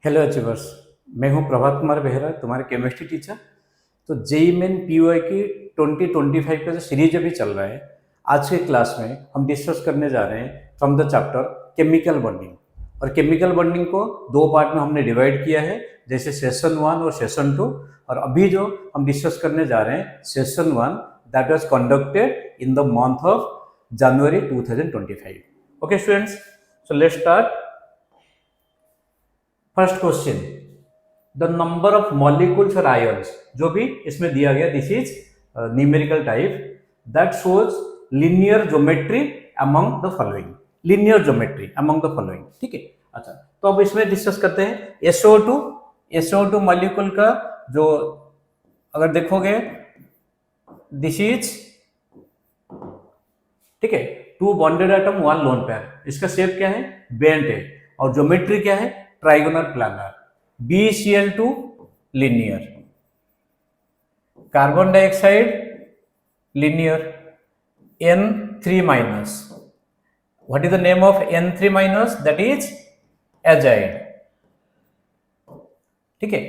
Hello achievers. मैं हूं प्रभात कुमार बेहरा, तुम्हारे केमिस्ट्री टीचर। तो जेई मेन पीओआई की 2025 का जो सीरीज अभी चल रहा है, आज के क्लास में हम डिस्कस करने जा रहे हैं from the chapter chemical bonding. और केमिकल बॉन्डिंग को दो पार्ट में हमने डिवाइड किया है, जैसे सेशन 1 और सेशन 2। और अभी जो हम डिस्कस करने जा रहे हैं session 1, that was conducted in the month of January 2025। Okay students, so let's start. First question, the number of molecules और आयन्स, जो भी इसमें दिया गया, this is numerical type that shows linear geometry among the following. Linear geometry among the following, ठीक है। अच्छा, तो अब इसमें डिस्कस करते हैं SO2 मॉलिक्यूल का। जो अगर देखोगे, दिस इज, ठीक है, 2 बॉन्डेड एटम 1 लोन पेयर। इसका शेप क्या है? बेंट है। और ज्योमेट्री क्या है? Trigonal planar. BeCl2 linear, carbon dioxide linear, N3 minus. What is the name of N3 minus? That is azide, ठीक है।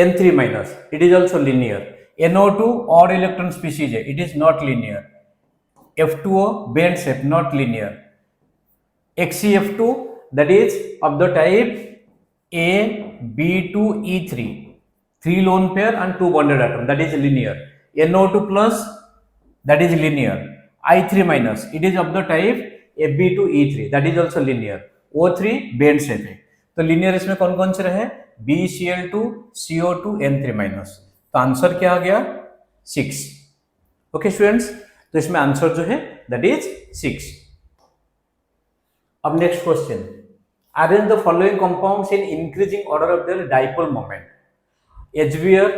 N3 minus, it is also linear. NO2 odd electron species है, it is not linear. F2O bent shape, not linear. XeF2, that is of the type AB2E3, 3 lone pair and 2 bonded atom, that is linear. NO2 plus, that is linear. I3 minus, it is of the type AB2E3, that is also linear. O3 bent shape है। तो linear इसमें कौन कौन से रहे? BeCl2, CO2, N3 minus। तो answer क्या आ गया? 6। ओके स्टूडेंट्स, तो इसमें आंसर जो है दैट इज 6। अब next question, arrange the following compounds in increasing order of their dipole moment. HBr,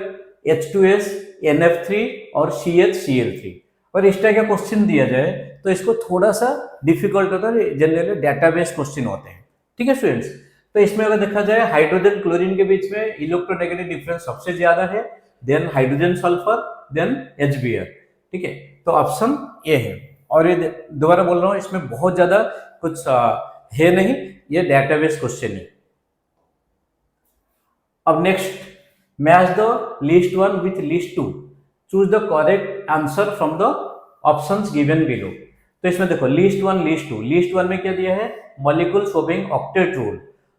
H2S, NF3 और CH-Cl3। और इस टाइप का क्वेश्चन दिया जाए तो इसको थोड़ा सा डिफिकल्ट होता है, जनरली डेटाबेस क्वेश्चन होते हैं, ठीक है स्टूडेंट्स। तो इसमें अगर देखा जाए, हाइड्रोजन क्लोरीन के बीच में इलेक्ट्रोनेगेटिव डिफरेंस सबसे ज्यादा है, then hydrogen sulphur, then HBr, ठीक है। तो ऑप्शन ए है। और ये दोबारा बोल रहा हूं, इसमें बहुत ज्यादा कुछ है नहीं, ये डेटाबेस क्वेश्चन है। अब next, match the list 1 with list 2, choose the correct answer from the options given below. तो इसमें देखो, लिस्ट 1 लिस्ट 2, लिस्ट 1 में क्या दिया है? Molecules obeying octet rule.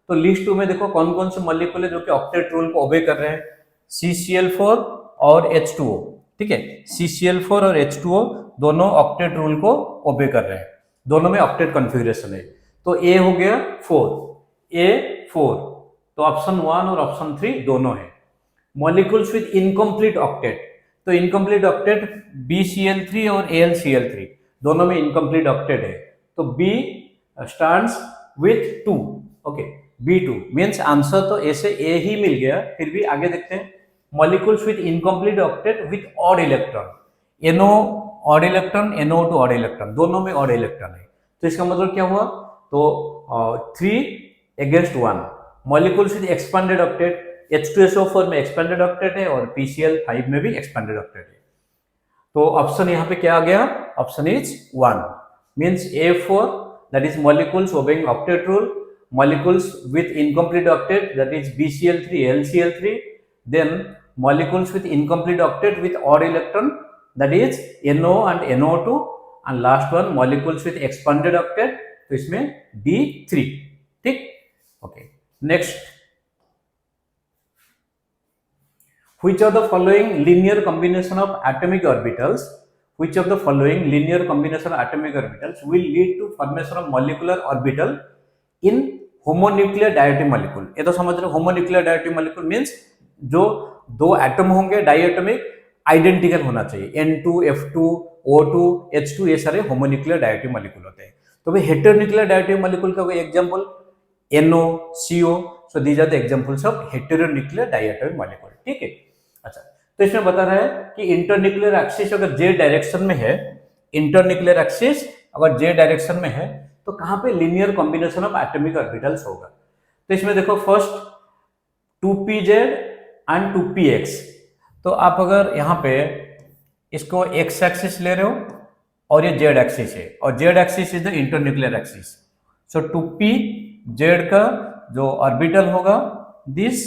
तो लिस्ट 2 में देखो कौन कौन से मॉलिक्यूल है जो कि ऑक्टेट रूल को ओबे कर रहे हैं। CCl4 और H2O, ठीक है। CCl4 और H2O दोनों ऑक्टेट रूल को ओबे कर रहे हैं, दोनों में ऑक्टेट कॉन्फ़िगरेशन है। तो ए हो गया 4, A4। तो ऑप्शन 1 और ऑप्शन 3 दोनों है। मॉलिक्यूल्स विद इनकम्प्लीट ऑक्टेट, तो इनकम्प्लीट ऑक्टेट BCl3 और AlCl3 दोनों में इनकम्प्लीट ऑक्टेट है। तो B stands with 2, okay. B2 means answer तो ए से ए ही मिल गया। फिर भी आगे देखते हैं, molecules with incomplete octet with odd electron, NO odd electron, NO2 odd electron, दोनों में ऑड इलेक्ट्रॉन है। तो इसका मतलब क्या हुआ? तो 3 against 1। Molecules with expanded octet, H2SO4 में एक्सपेंडेड ऑक्टेट है और PCl5 में भी एक्सपेंडेड ऑक्टेट है। तो ऑप्शन यहाँ पे क्या आ गया? Option is 1, means A4, that is molecules obeying octet rule. Molecules with incomplete octet, that is BCl3, LCl3, then molecules with incomplete octet with odd electron, that is NO and NO2, and last one molecules with expanded octet, तो इसमें D3, ठीक। Okay, next, which of the following linear combination of atomic orbitals, which of the following linear combination of atomic orbitals will lead to formation of molecular orbital in homonuclear diatomic molecule. ये तो समझ रहे हो, homonuclear diatomic molecule means जो दो atom होंगे diatomic, identical होना चाहिए। N2, F2, O2, H2, ये सारे होमोन्यूक्लियर डायटोमिक मॉलिक्यूल होते हैं। तो भाई हेटेरोन्यूक्लियर डायटोमिक मॉलिक्यूल का कोई example, NO, CO, so these are the examples of heteronuclear diatomic molecule, ठीक है। अच्छा, तो इसमें बता रहा है कि इंटरन्यूक्लियर एक्सिस अगर J डायरेक्शन में है, इंटरन्यूक्लियर एक्सिस अगर J डायरेक्शन में है, तो कहां पे linear combination of atomic orbitals होगा। तो इसमें देखो, फर्स्ट 2pz एंड 2px। तो आप अगर यहां पे इसको x एक्सिस ले रहे हो और ये z एक्सिस है, और z axis is the internuclear axis. So 2pz का जो ऑर्बिटल होगा दिस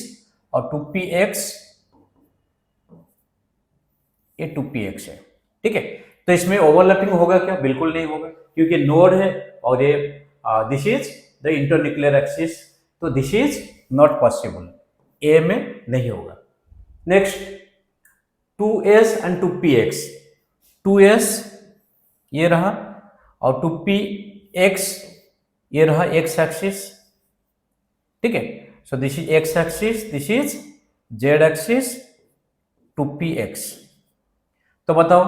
और 2px, ये 2px है, ठीक है। तो इसमें ओवरलैपिंग होगा क्या? बिल्कुल नहीं होगा, क्योंकि नोड है और ये this is the internuclear axis, तो दिस इज नॉट पॉसिबल, ए में नहीं होगा। Next 2s and 2px, 2s ये रहा और 2px ये रहा एक्स एक्सिस, ठीक है। So this is x axis, this is Z axis, 2px। तो बताओ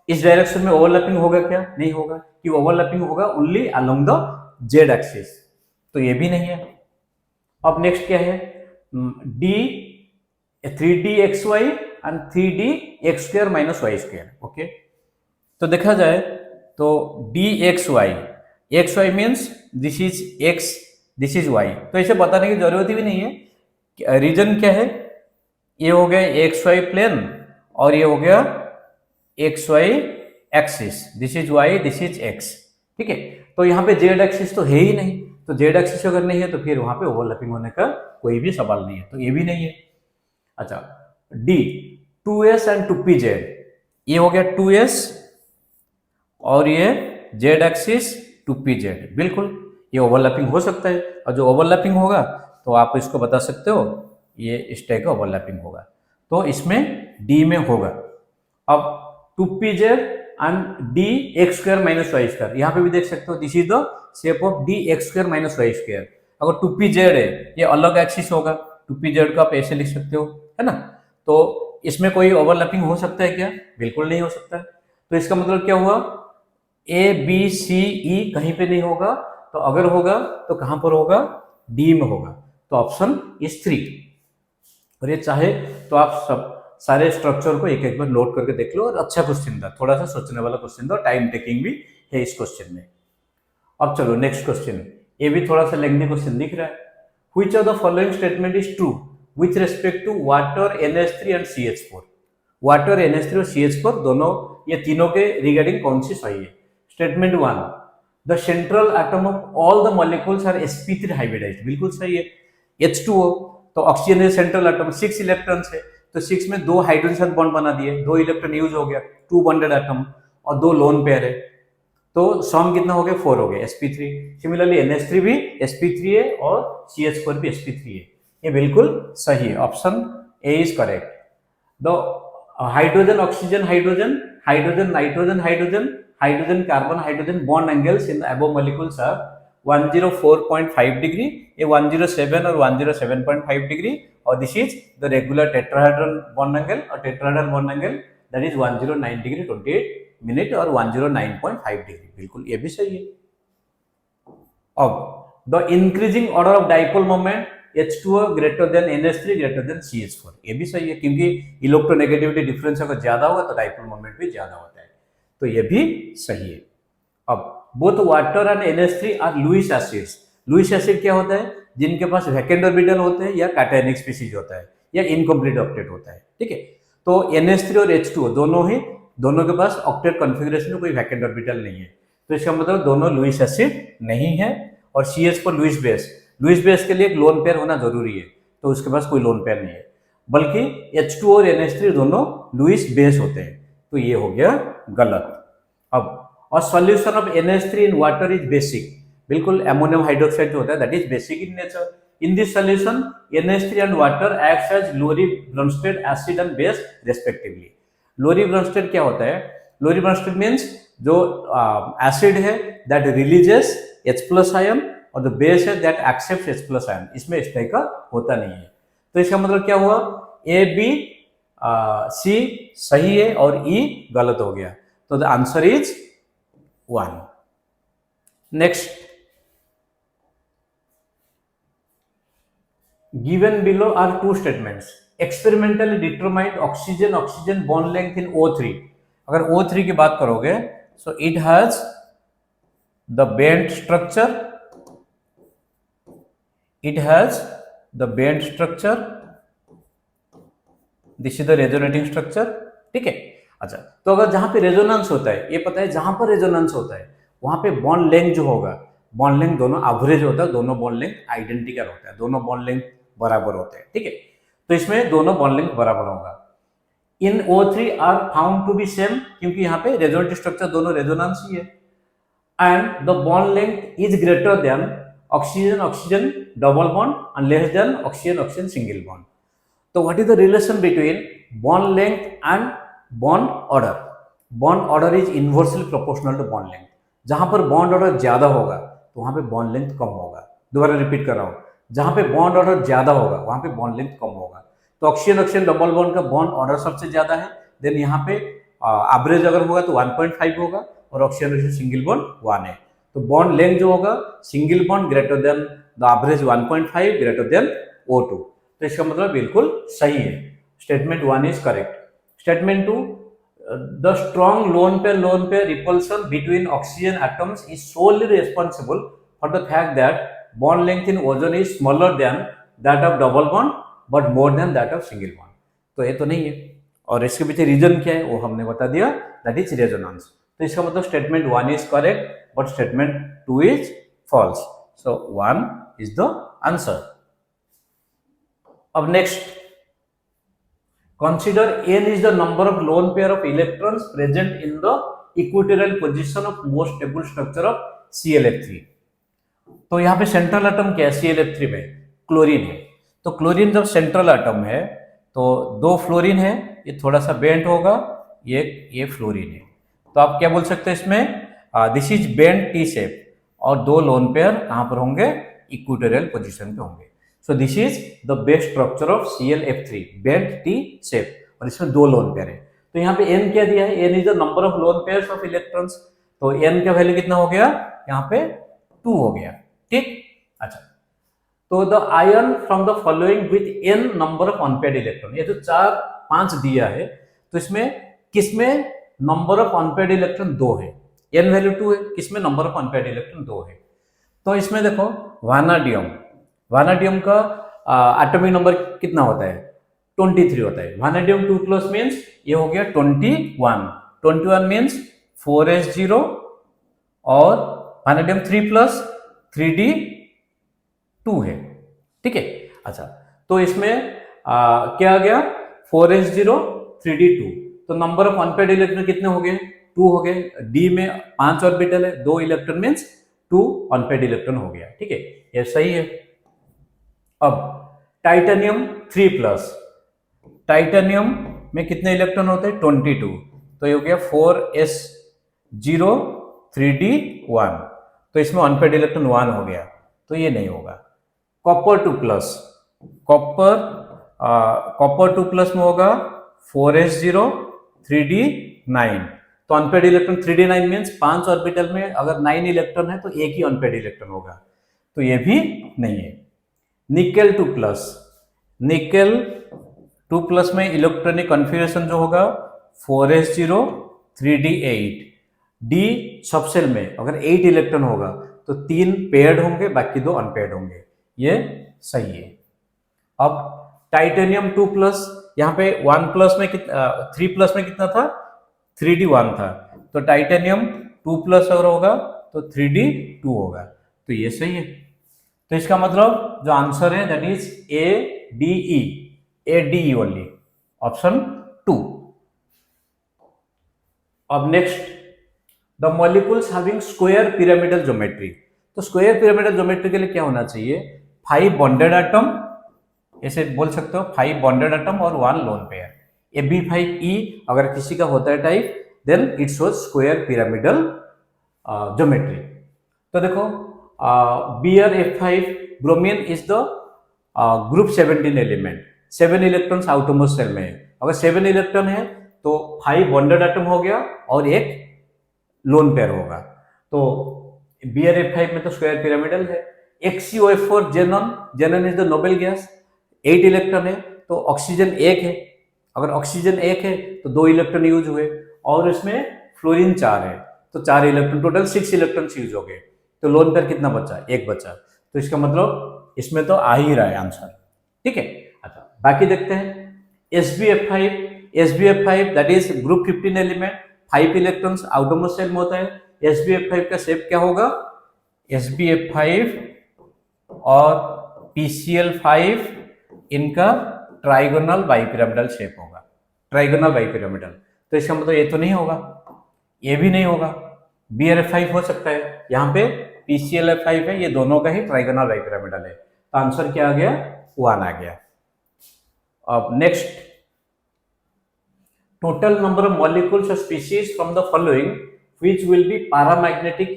इस डायरेक्शन में ओवरलैपिंग होगा क्या? नहीं होगा, कि ओवरलैपिंग होगा only along the Z axis, तो ये भी नहीं है। अब नेक्स्ट क्या है? d 3dxy and 3dx² minus y², okay. तो देखा जाए तो dxy, xy means this is x, this is y, तो इसे बताने की जरूरत भी नहीं है। रीजन क्या है? ये हो गया xy प्लेन और ये हो गया xy axis, this is y, this is x, ठीक है। तो यहाँ पे z एक्सिस तो है ही नहीं, तो z एक्सिस अगर नहीं है तो फिर वहां पे ओवरलैपिंग होने का कोई भी सवाल नहीं है, तो ये भी नहीं है। अच्छा, d 2s एंड 2pz, ये हो गया 2s और ये z एक्सिस 2pz, बिल्कुल ये ओवरलैपिंग हो सकता है, और जो ओवरलैपिंग होगा तो आप इसको बता सकते हो ये इस टाइप का ओवरलैपिंग होगा, तो इसमें d में होगा। अब 2pz and dx² minus y², यहाँ पे भी देख सकते हो this is the shape of dx² minus y²। अगर 2pz है ये अलग एक्सिस होगा, 2pz को आप ऐसे लिख सकते हो, है ना। तो इसमें कोई ओवरलैपिंग हो सकता है क्या? बिल्कुल नहीं हो सकता है। तो इसका मतलब क्या हुआ? a b c e कहीं पे नहीं होगा, तो अगर होगा तो कहां पर होगा? d में होगा, तो ऑप्शन इज 3। और ये चाहे तो आप सब सारे स्ट्रक्चर को एक एक बार नोट करके देख लो, और अच्छा क्वेश्चन था, थोड़ा सा सोचने वाला क्वेश्चन था, टाइम टेकिंग भी है इस क्वेश्चन में। अब चलो नेक्स्ट क्वेश्चन, ये भी थोड़ा सा लेंथी क्वेश्चन दिख रहा है। Which of the following statement is true with respect to water, NH3 and CH4? Water, NH3 और CH4 दोनों, ये तीनों के रिगार्डिंग कौन सी सही है? Statement 1, the central atom of all the molecules are sp3 hybridised, बिल्कुल सही है। H2O, तो ऑक्सीजन है सेंट्रल एटम, 6 इलेक्ट्रॉन्स है, तो 6 में 2 हाइड्रोजन साथ बॉन्ड बना दिए, 2 इलेक्ट्रॉन यूज हो गया, 2 बॉन्डेड एटम और 2 लोन पेयर है, तो सम कितना हो गया? 4 हो गया, sp3। सिमिलरली NH3 भी sp3 है और CH4 भी sp3 है, ये बिल्कुल सही है, option A is correct. The hydrogen oxygen hydrogen, hydrogen nitrogen hydrogen, hydrogen carbon hydrogen bond angles in the above molecules are 104.5 degree, ये 107 और 107.5 डिग्री, और this is the regular tetrahedral bond angle, और tetrahedral bond angle that is 109 degree 28 minute और 109.5 degree, बिल्कुल ये भी सही है। अब the increasing order of dipole moment H2O greater than NH3 greater than CH4, ये भी सही है, क्योंकि इलेक्ट्रोनेगेटिविटी डिफरेंस अगर ज्यादा होगा तो डाइपोल मोमेंट भी ज्यादा होता है, तो ये भी सही है। अब both water and NH3 are Lewis acids, Lewis acid क्या होता है? जिनके पास वैकेंट ऑर्बिटल होते हैं या कैटायनिक स्पीशीज होता है या इनकम्प्लीट ऑक्टेट होता है, ठीक है। तो NH3 और H2O दोनों के पास ऑक्टेट कॉन्फ़िगरेशन में कोई वैकेंट ऑर्बिटल नहीं है, तो इसका मतलब दोनों लुईस एसिड नहीं है। और CH4 लुईस बेस के लिए एक लोन पेयर होना जरूरी है, तो उसके पास कोई लोन पेयर नहीं है, बल्कि H2O और NH3 दोनों लुईस बेस होते हैं, तो ये हो गया गलत। अब और solution of NH3 in water is basic, बिल्कुल अमोनियम हाइड्रोक्साइड जो होता है that is basic in nature. In this solution NH3 and water acts as Lowry Bronsted acid and base respectively. Lowry Bronsted क्या होता है? लोरी ब्रोंस्टेड मीन्स जो acid है that releases H+ ion, और जो बेस है दैट एक्सेप्ट H+ आयन, इसमें इस टाइप का होता नहीं है, तो इसका मतलब क्या हुआ? A B C सही है और E गलत हो गया, तो the answer is 1। Next, given below are 2 statements experimentally determined oxygen bond length in O3। अगर O3 की बात करोगे, so it has the bent structure, this is the resonating structure, ठीक है। अच्छा, तो अगर जहां पे रेजोनेंस होता है, ये पता है जहां पर रेजोनेंस होता है वहां पे बॉन्ड लेंथ जो होगा, बॉन्ड लेंथ दोनों एवरेज होता है, दोनों बॉन्ड लेंथ आइडेंटिकल होता है, दोनों बॉन्ड लेंथ बराबर होते हैं, ठीक है। तो इसमें दोनों बॉन्ड लेंथ बराबर होगा। In O3 are found to be same, क्योंकि यहाँ पे रेजोनेंट स्ट्रक्चर दोनों रेजोनेंस ही है। And the bond length is greater than oxygen oxygen double bond and less than oxygen oxygen single bond. तो what is the relation between bond length and bond order? Bond order is inversely proportional to bond length. जहां पर bond order ज्यादा होगा तो वहां पे bond length कम होगा। दोबारा रिपीट कर रहा हूं, जहां पे बॉन्ड ऑर्डर ज्यादा होगा वहां पे बॉन्ड लेंथ कम होगा। तो ऑक्सीजन ऑक्सीजन डबल बॉन्ड का बॉन्ड ऑर्डर सबसे ज्यादा है, देन यहाँ पे एवरेज अगर होगा तो 1.5 होगा, और ऑक्सीजन ऑक्सीजन सिंगल बॉन्ड 1 है। तो बॉन्ड लेंथ जो होगा single bond greater than the average 1.5 greater than O2। तो इसका मतलब बिल्कुल सही है। Statement 1 is correct. Statement 2, the strong lone pair repulsion between oxygen atoms is solely responsible for the fact that bond length in ozone is smaller than that of double bond but more than that of single bond। तो ये तो नहीं है, और इसके पीछे reason क्या है वो हमने बता दिया, दैट इज रेजोनेंस। तो इसका मतलब statement 1 is correct but statement 2 is false. So 1 is the answer. अब next, consider n is the number of lone pair of electrons present in the equatorial position of most stable structure of ClF3। तो यहाँ पे central atom क्या है ClF3 में? Chlorine है। तो chlorine जब सेंट्रल एटम है तो 2 फ्लोरीन है, ये थोड़ा सा बेंट होगा, ये फ्लोरीन है। तो आप क्या बोल सकते हैं इसमें, this is bent T shape, और 2 लोन पेयर कहाँ पर होंगे? इक्वेटोरियल पोजीशन पे होंगे। So this is the base structure of ClF3, bent T shape, और इसमें 2 लोन पेयर है। तो यहाँ पे n क्या दिया है? n is the number of lone pairs of electrons। तो n का वैल्यू कितना हो गया? यहाँ पे 2 हो गया, ठीक। अच्छा, तो the ion from the following with n number of unpaired electron, ये जो 4 5 दिया है, तो इसमें किसमें नंबर ऑफ अनपेयर्ड इलेक्ट्रॉन 2 है, n वैल्यू 2 है, किसमें नंबर ऑफ अनपेयर्ड इलेक्ट्रॉन 2 है। तो इसमें देखो वानाडियम का एटॉमिक नंबर कितना होता है? 23 होता है। वानाडियम 2+ मींस ये हो गया 21 मींस 4s0, और वानाडियम 3+ 3d2 है, ठीक है। अच्छा, तो इसमें क्या आ गया? 4s0 3d2। तो नंबर ऑफ अनपेयर्ड इलेक्ट्रॉन कितने हो गए? 2 हो गए। डी में 5 ऑर्बिटल है, 2 इलेक्ट्रॉन मींस 2 अनपेयर्ड इलेक्ट्रॉन हो गया, ठीक है, ये सही है। अब टाइटेनियम 3+, टाइटेनियम में कितने इलेक्ट्रॉन होते हैं? 22। तो ये हो गया 4s0 3d1। तो इसमें अनपेयर्ड इलेक्ट्रॉन 1 हो गया, तो ये नहीं होगा। कॉपर 2+, कॉपर 2+ में होगा 4s0 3d9। तो unpaired electron 3d9 means 5 orbital में अगर 9 इलेक्ट्रॉन है तो एक ही अनपेयर्ड इलेक्ट्रॉन होगा, तो ये भी नहीं है। निकेल 2+, निकेल 2+ में इलेक्ट्रॉनिक कॉन्फ़िगरेशन जो होगा 4s0 3d8। डी सबसेल में अगर 8 इलेक्ट्रॉन होगा तो 3 पेयर्ड होंगे, बाकी 2 अनपेयर्ड होंगे, ये सही है। अब टाइटेनियम 2+, यहाँ पे 1+ में 3+ में कितना था? 3d1 था। तो टाइटेनियम 2+ अगर होगा तो 3d2 होगा, तो ये सही है। तो इसका मतलब जो आंसर है that is ADE only, option 2। अब next, the molecules having square pyramidal geometry. तो स्क्वायर पिरामिडल ज्योमेट्री के लिए क्या होना चाहिए? 5 बॉन्डेड एटम, ऐसे बोल सकते हो 5 बॉन्डेड एटम और 1 लोन पेयर। AB5E अगर किसी का होता है type, then it shows square pyramidal geometry. तो देखो, BrF5 bromine is the group 17 element, 7 electrons outermost shell में है। अगर 7 इलेक्ट्रॉन है तो 5 बॉन्डेड एटम हो गया और एक लोन पेयर होगा। तो BrF5 में तो स्क्वायर पिरामिडल है। XCOF4 जेनन is the noble gas, 8 electron है तो ऑक्सीजन 1 है। अगर ऑक्सीजन 1 है तो 2 इलेक्ट्रॉन यूज हुए, और इसमें फ्लोरीन 4 है तो 4 इलेक्ट्रॉन, टोटल 6 इलेक्ट्रॉन यूज हो गए। तो लोन पेयर कितना बचा? 1 बचा। तो इसका मतलब इसमें तो आ ही रहा है आंसर, ठीक है। अच्छा, बाकी देखते हैं। SbF5 that is group 15 element, 5 electrons outermost shell में होता है। SbF5 का शेप क्या होगा? SbF5 और PCl5 इनका ट्राइगोनल बाइपिरामिडल शेप होगा, ट्राइगोनल बाइपिरामिडल। तो इसका मतलब ये तो नहीं होगा, ये भी नहीं होगा, BrF5 हो सकता है, यहाँ पे PClF5 है, ये दोनों का ही ट्राइगोनल बाइपिरामिडल है। तो आंसर क्या आ गया? 1 आ गया। अब next, total number of molecules और species from the following which will be paramagnetic.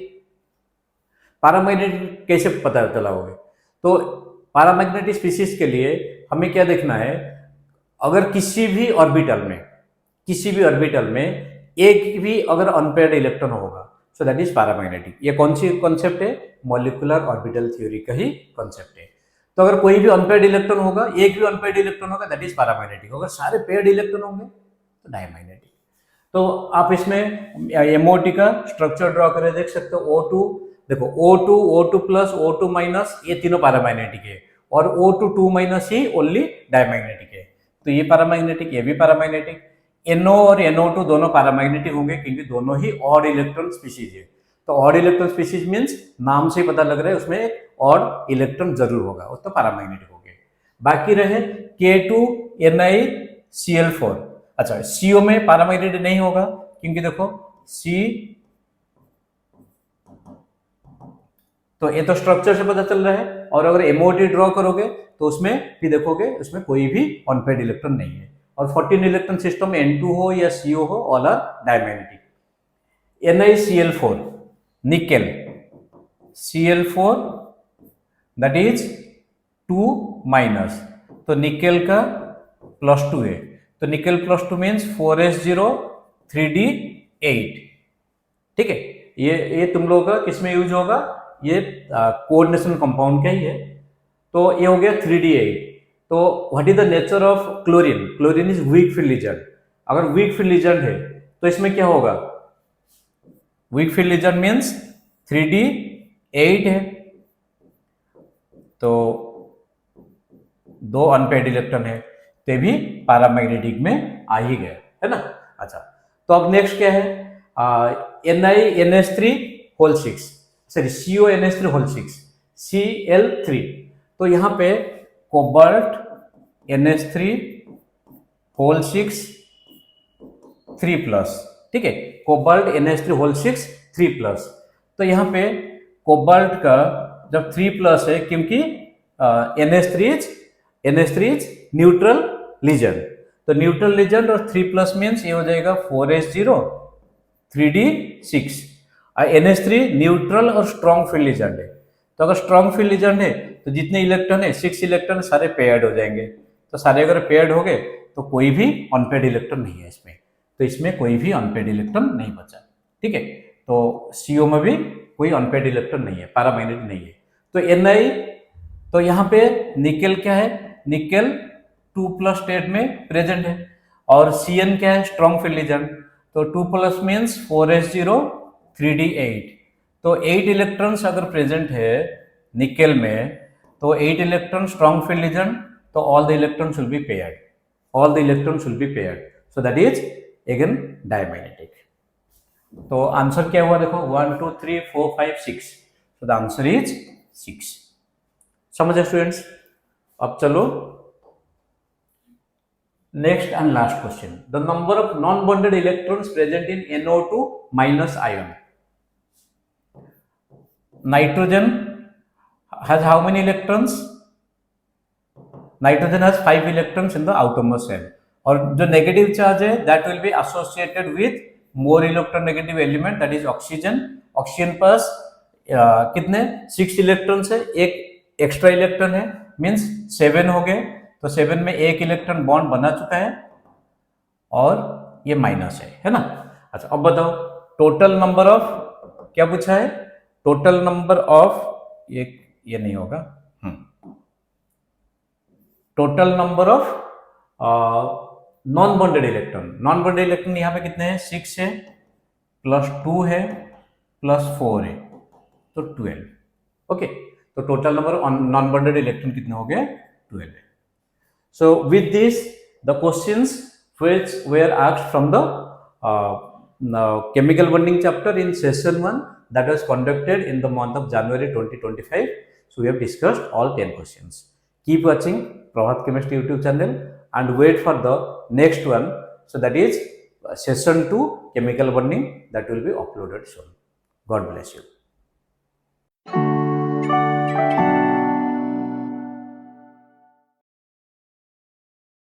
Paramagnetic कैसे पता चलाओगे? तो पैरामैग्नेटिक स्पीशीज के लिए हमें क्या देखना है, अगर किसी भी ऑर्बिटल में एक भी अगर अनपेयर्ड इलेक्ट्रॉन होगा, सो दैट इज पैरामैग्नेटिक। ये कौन सी कॉन्सेप्ट है? मॉलिक्यूलर ऑर्बिटल थ्योरी का ही कॉन्सेप्ट है। तो अगर कोई भी अनपेयर्ड इलेक्ट्रॉन होगा, एक भी अनपेयर्ड इलेक्ट्रॉन होगा, दैट इज पैरामैग्नेटिक। अगर सारे पेयर्ड इलेक्ट्रॉन होंगे तो डायमैग्नेटिक। तो आप इसमें MOT का स्ट्रक्चर ड्रॉ करके देख सकते हो। O2 देखो, O2 प्लस O2 माइनस, ये तीनों पैरामैग्नेटिक है, और O2 माइनस ही ओनली डायमैग्नेटिक है। तो ये पैरामैग्नेटिक, ये भी पैरामैग्नेटिक। NO और NO2 दोनों पैरामैग्नेटिक होंगे क्योंकि दोनों ही ऑड इलेक्ट्रॉन स्पीशीज है। तो ऑड इलेक्ट्रॉन स्पीशीज मीन्स नाम से ही पता लग रहा है उसमें एक ऑड इलेक्ट्रॉन जरूर होगा, वो तो पैरामैग्नेटिक हो गए। बाकी रहे K2NiCl4। अच्छा, CO में पैरामैग्नेटिक नहीं होगा क्योंकि देखो C, तो ये तो स्ट्रक्चर से पता चल रहा है। और अगर MOT ड्रॉ करोगे तो उसमें भी देखोगे उसमें कोई भी अनपेयर्ड इलेक्ट्रॉन नहीं है। और 14 इलेक्ट्रॉन सिस्टम में N2 हो या CO हो, all are diamagnetic. NiCl4 nickel, Cl4 that is 2 minus, तो निकेल का +2 है। तो निकेल +2 मीन्स 4s0 3d8। ठीक है, ये तुम लोगों का किसमें यूज होगा? ये कोऑर्डिनेशन कंपाउंड का ही है। तो ये हो गया 3d8। तो what is the nature of chlorine? Chlorine is weak field legend. अगर वीक फील्ड लिजेंड है तो इसमें क्या होगा? Weak field legend means 3d8 है, तो 2 अनपेयर्ड इलेक्ट्रॉन है, ते भी पैरामैग्नेटिक में आ ही गया है ना। अच्छा, तो अब नेक्स्ट क्या है? NiNH3 6, sorry CONH3 Cl3। तो यहाँ पे कोबाल्ट NH3 3+, ठीक है, कोबाल्ट NH3 3+। तो यहाँ पे कोबाल्ट का जब 3+ है क्योंकि NH3 इज न्यूट्रल लीजेंड। तो न्यूट्रल लीजेंड और 3+ मीन्स ये हो जाएगा 4s0 3d6। NH3 न्यूट्रल और स्ट्रॉन्ग फील्ड लीजेंड है। तो अगर स्ट्रॉन्ग फील्ड लीजेंड है तो जितने इलेक्ट्रॉन है 6 इलेक्ट्रॉन सारे पेयर्ड हो जाएंगे। तो सारे अगर पेयर्ड हो गए तो कोई भी अनपेयर्ड इलेक्ट्रॉन नहीं है इसमें। तो इसमें कोई भी अनपेयर्ड इलेक्ट्रॉन नहीं बचा। ठीक है, तो CO में भी कोई अनपेयर्ड इलेक्ट्रॉन नहीं है, पैरामैग्नेटिक नहीं है। तो Ni, तो यहाँ पे निकेल क्या है? निकेल 2+ स्टेट में प्रेजेंट है। और Cn क्या है? Strong field legend. तो 2+ मीन्स 4s0 3d8। तो 8 इलेक्ट्रॉन्स अगर प्रेजेंट है निकेल में, तो 8 इलेक्ट्रॉन स्ट्रॉन्ग फील्ड लीजेंड, तो all the electrons will be paired, all the electrons will be paired, so that is again diamagnetic. तो आंसर क्या हुआ? देखो 1 2 3 4 5 6, सो द आंसर इज 6। समझे स्टूडेंट्स? अब चलो next and last question. The number of non bonded electrons present in NO2- ion. Nitrogen has how many electrons? Nitrogen has 5 electrons in the outermost shell. और जो negative charge है that will be associated with more electronegative element, that is oxygen. Oxygen पास कितने? 6 electrons है, एक extra electron है, means 7 हो गए। तो 7 में एक इलेक्ट्रॉन बॉन्ड बना चुका है और ये माइनस है ना। अच्छा, अब बताओ टोटल नंबर ऑफ, क्या पूछा है? टोटल नंबर ऑफ, ये नहीं होगा, total number of non bonded electron. Non bonded electron यहाँ पे कितने हैं? 6 है, +2 है, +4 है, तो 12। ओके, तो total number of non bonded electron कितने हो गए? 12 है। So with this, the questions which were asked from the chemical bonding chapter in session 1 that was conducted in the month of January 2025. So we have discussed all 10 questions. Keep watching Prabhat Chemistry YouTube channel and wait for the next one. So that is session 2 chemical bonding, that will be uploaded soon. God bless you.